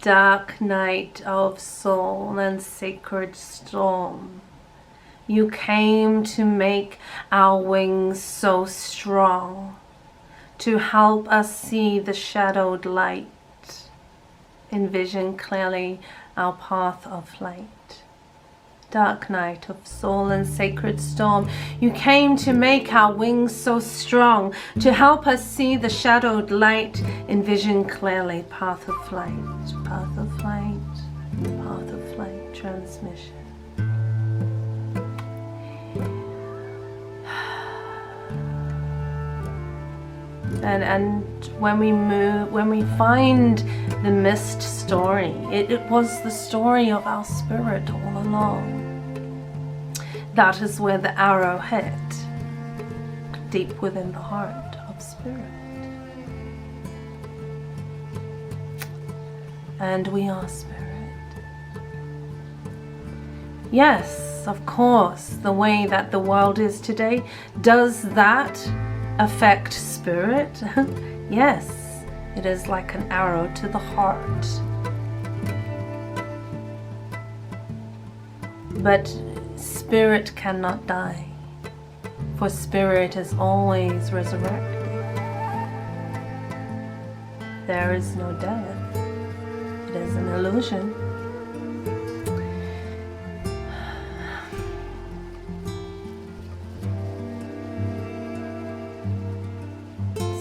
Dark night of soul and sacred storm, you came to make our wings so strong, to help us see the shadowed light, envision clearly our path of flight. Dark night of soul and sacred storm, you came to make our wings so strong, to help us see the shadowed light, envision clearly path of flight, path of flight, path of flight, transmission. And when we move, when we find the mist story, it was the story of our spirit all along. That is where the arrow hit, deep within the heart of spirit. And we are spirit. Yes, of course, the way that the world is today, does that affect spirit? Yes, it is like an arrow to the heart. But spirit cannot die, for spirit is always resurrected. There is no death. It is an illusion.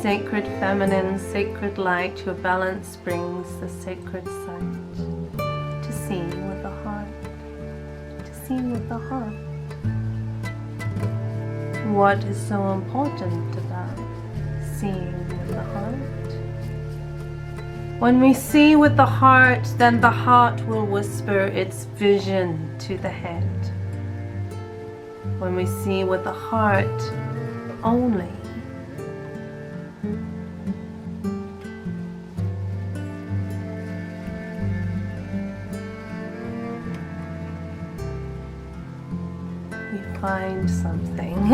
Sacred feminine, sacred light, your balance brings the sacred sight. To see with the heart, to see with the heart. What is so important about seeing with the heart? When we see with the heart, then the heart will whisper its vision to the head. When we see with the heart only, find something.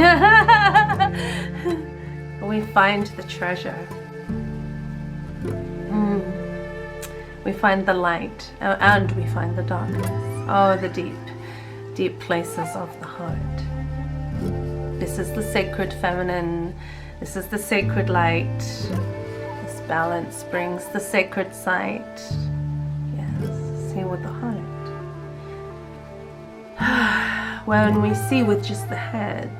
We find the treasure. We find the light, and we find the darkness. Oh, the deep, deep places of the heart. This is the sacred feminine. This is the sacred light. This balance brings the sacred sight. Yes, see with the heart. When we see with just the head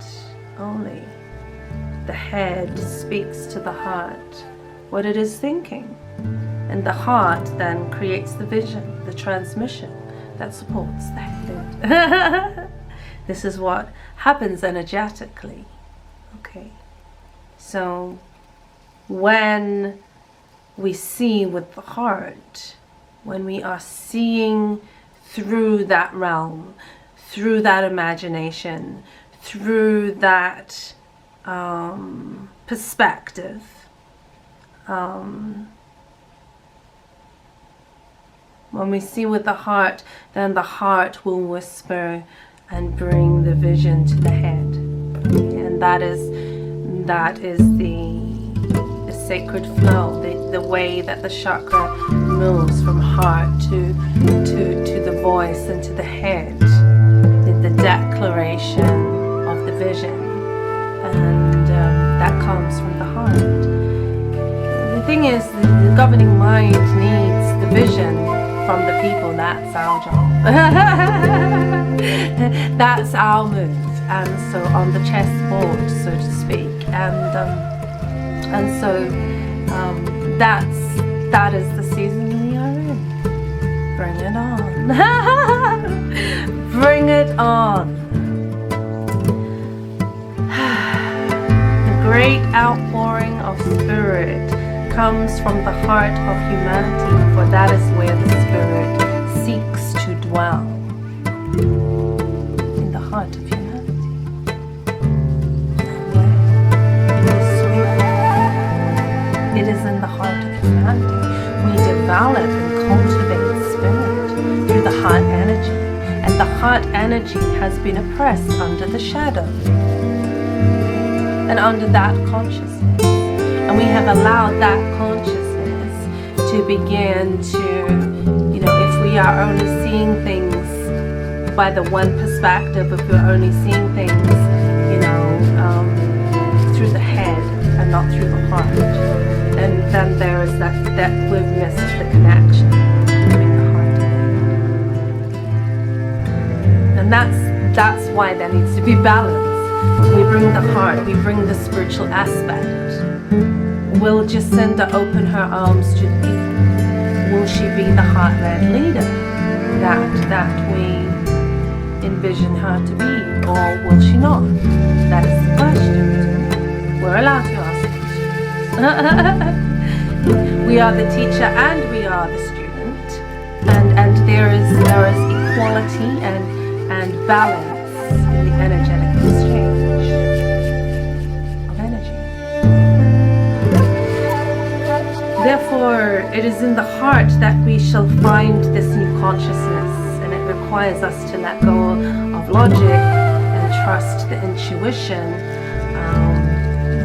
only, the head speaks to the heart what it is thinking, and the heart then creates the vision, the transmission that supports the head. This is what happens energetically. Okay, so when we see with the heart, when we are seeing through that realm, through that imagination, through that perspective, when we see with the heart, then the heart will whisper and bring the vision to the head. And that is the sacred flow, the way that the chakra moves from heart to the voice and to the head. The declaration of the vision, and that comes from the heart. The thing is, the governing mind needs the vision from the people. That's our job. That's our move, and so on the chessboard, so to speak, and so that is the season we are in. Bring it on. Bring it on. The great outpouring of spirit comes from the heart of humanity, for that is where the spirit seeks to dwell. In the heart of humanity. It is in the heart of humanity. We develop and cultivate spirit through the heart energy. And the heart energy has been oppressed under the shadow and under that consciousness. And we have allowed that consciousness to begin to we are only seeing things by the one perspective, if we're only seeing things, through the head and not through the heart, then there is that we've missed the connection between the heart and the head. And that's why there needs to be balance. We bring the heart, we bring the spiritual aspect. Will Jacinda open her arms to the people? Will she be the heart-led leader that we envision her to be, or will she not? That is the question. We're allowed to ask questions. We are the teacher and we are the student, and there is equality and balance in the energetic exchange of energy. Therefore, it is in the heart that we shall find this new consciousness, and it requires us to let go of logic and trust the intuition,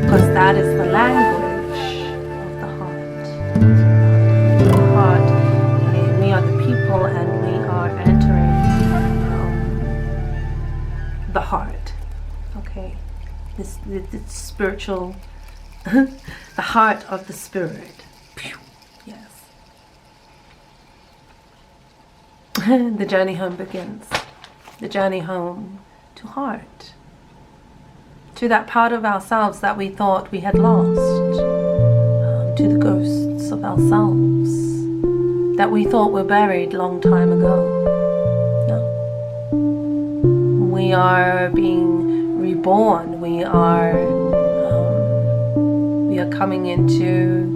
because that is the language of the heart. The heart, we are the people, and we are entering the heart. Okay, this spiritual, the heart of the spirit. Yes. The journey home begins. The journey home to heart. To that part of ourselves that we thought we had lost. To the ghosts of ourselves that we thought were buried long time ago. No. We are being reborn. We are coming into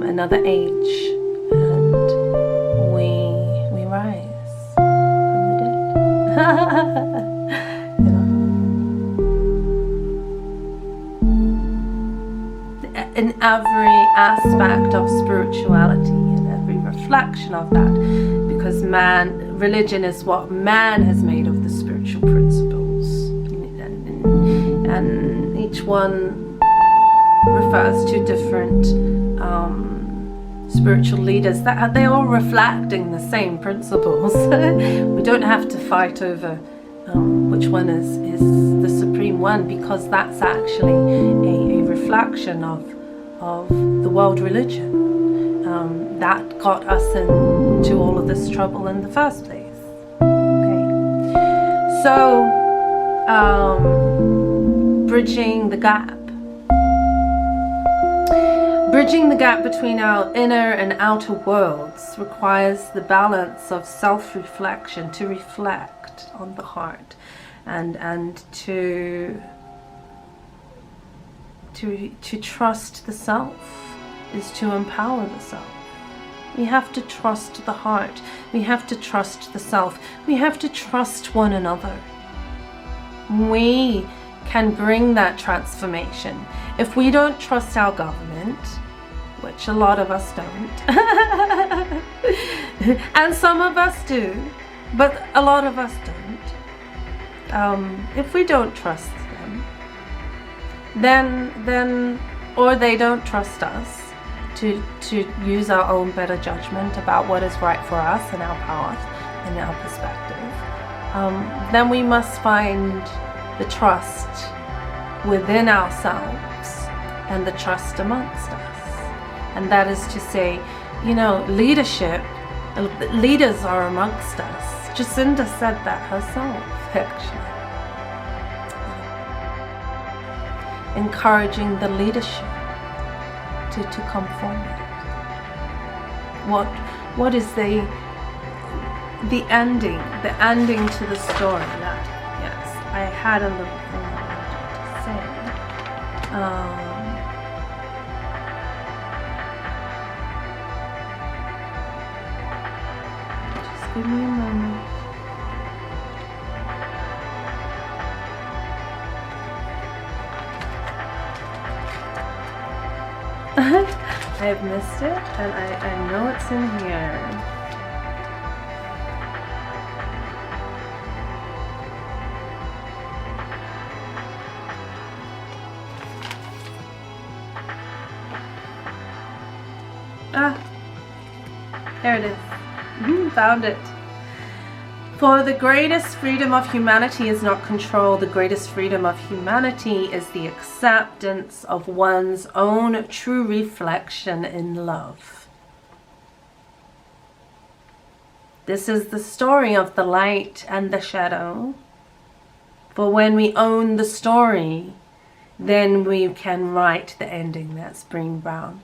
another age, and we rise from the dead. In every aspect of spirituality, in every reflection of that, because religion is what man has made of the spiritual principles, and each one refers to different spiritual leaders that they're all reflecting the same principles. We don't have to fight over which one is the supreme one, because that's actually a reflection of the world religion that got us into all of this trouble in the first place. Okay, so bridging the gap. Bridging the gap between our inner and outer worlds requires the balance of self-reflection, to reflect on the heart, and to trust the self is to empower the self. We have to trust the heart. We have to trust the self. We have to trust one another. We can bring that transformation. If we don't trust our government, which a lot of us don't, and some of us do, but a lot of us don't, if we don't trust them, then or they don't trust us to use our own better judgment about what is right for us and our path and our perspective, then we must find the trust within ourselves and the trust amongst us. And that is to say, leaders are amongst us. Jacinda said that herself, actually. Encouraging the leadership to come forward. What is the ending to the story? That, yes, I had a little thing I wanted to say. Give me a moment. I've missed it, and I know it's in here. Ah, there it is. Found it. For the greatest freedom of humanity is not control. The greatest freedom of humanity is the acceptance of one's own true reflection in love. This is the story of the light and the shadow. For when we own the story, then we can write the ending. That's Brené Brown.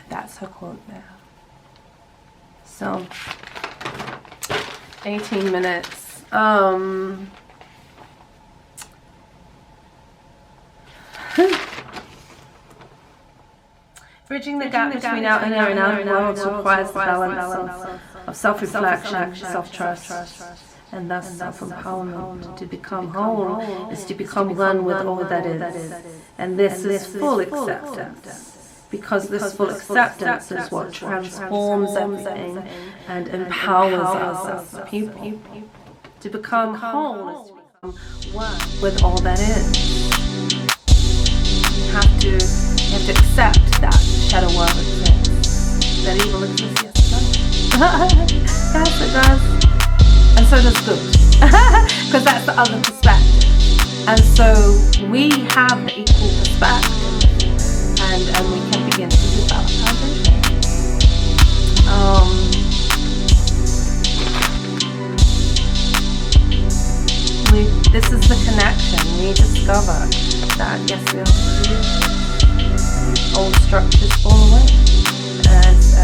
That's her quote there. So, 18 minutes. Bridging the gap between our inner and outer worlds requires the balance of self-reflection, self-trust, and thus self-empowerment. To become whole is to become one with all that is. And this is full acceptance. Because this full acceptance is what transforms everything and empowers us as people. To become whole is to become one with all that is. You have to accept that shadow world exists, that evil exists. Yes, it does. Yes, it does. And so does good. Because that's the other perspective. And so we have the equal perspective. And we can begin to develop our vision. This is the connection. We discover that yes, we are created. Old structures fall away as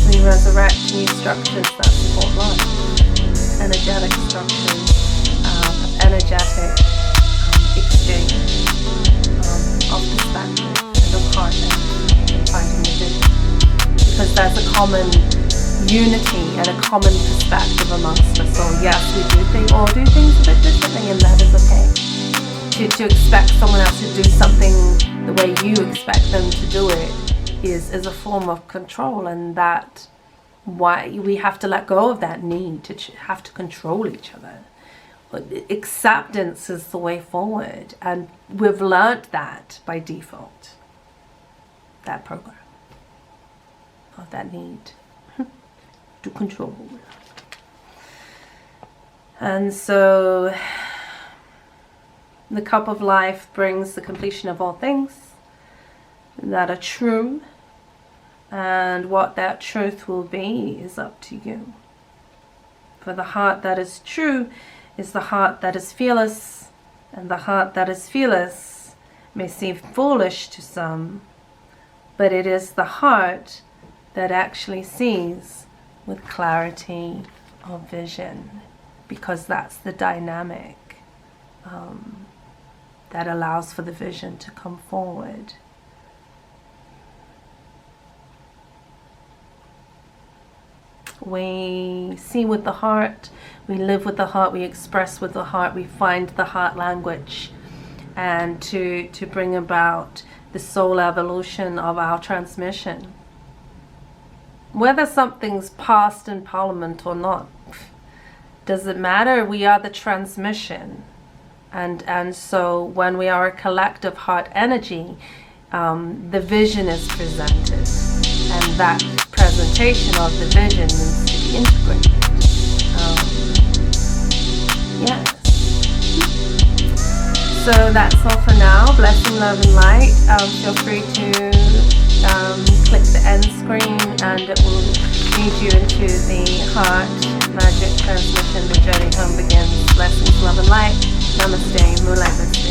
we resurrect new structures that support life. Energetic structures, energetic exchange of perspective and of heart and finding the vision. Because there's a common unity and a common perspective amongst us all. Yes, we do things a bit differently, and that is okay. To expect someone else to do something the way you expect them to do it is a form of control, and that why we have to let go of that need to have to control each other. Acceptance is the way forward, and we've learned that by default, that program of that need to control. And so the cup of life brings the completion of all things that are true, and what that truth will be is up to you. For the heart that is true is the heart that is fearless, and the heart that is fearless may seem foolish to some, but it is the heart that actually sees with clarity of vision, because that's the dynamic that allows for the vision to come forward. We see with the heart, we live with the heart, we express with the heart, we find the heart language, and to bring about the soul evolution of our transmission. Whether something's passed in Parliament or not, does it matter? We are the transmission. And so when we are a collective heart energy, the vision is presented, and that presentation of the vision needs to be integrated. Yes. So that's all for now. Blessing, love, and light. Feel free to click the end screen, and it will lead you into the heart magic transmission. The journey home begins. Blessings, love, and light. Namaste. Mulai.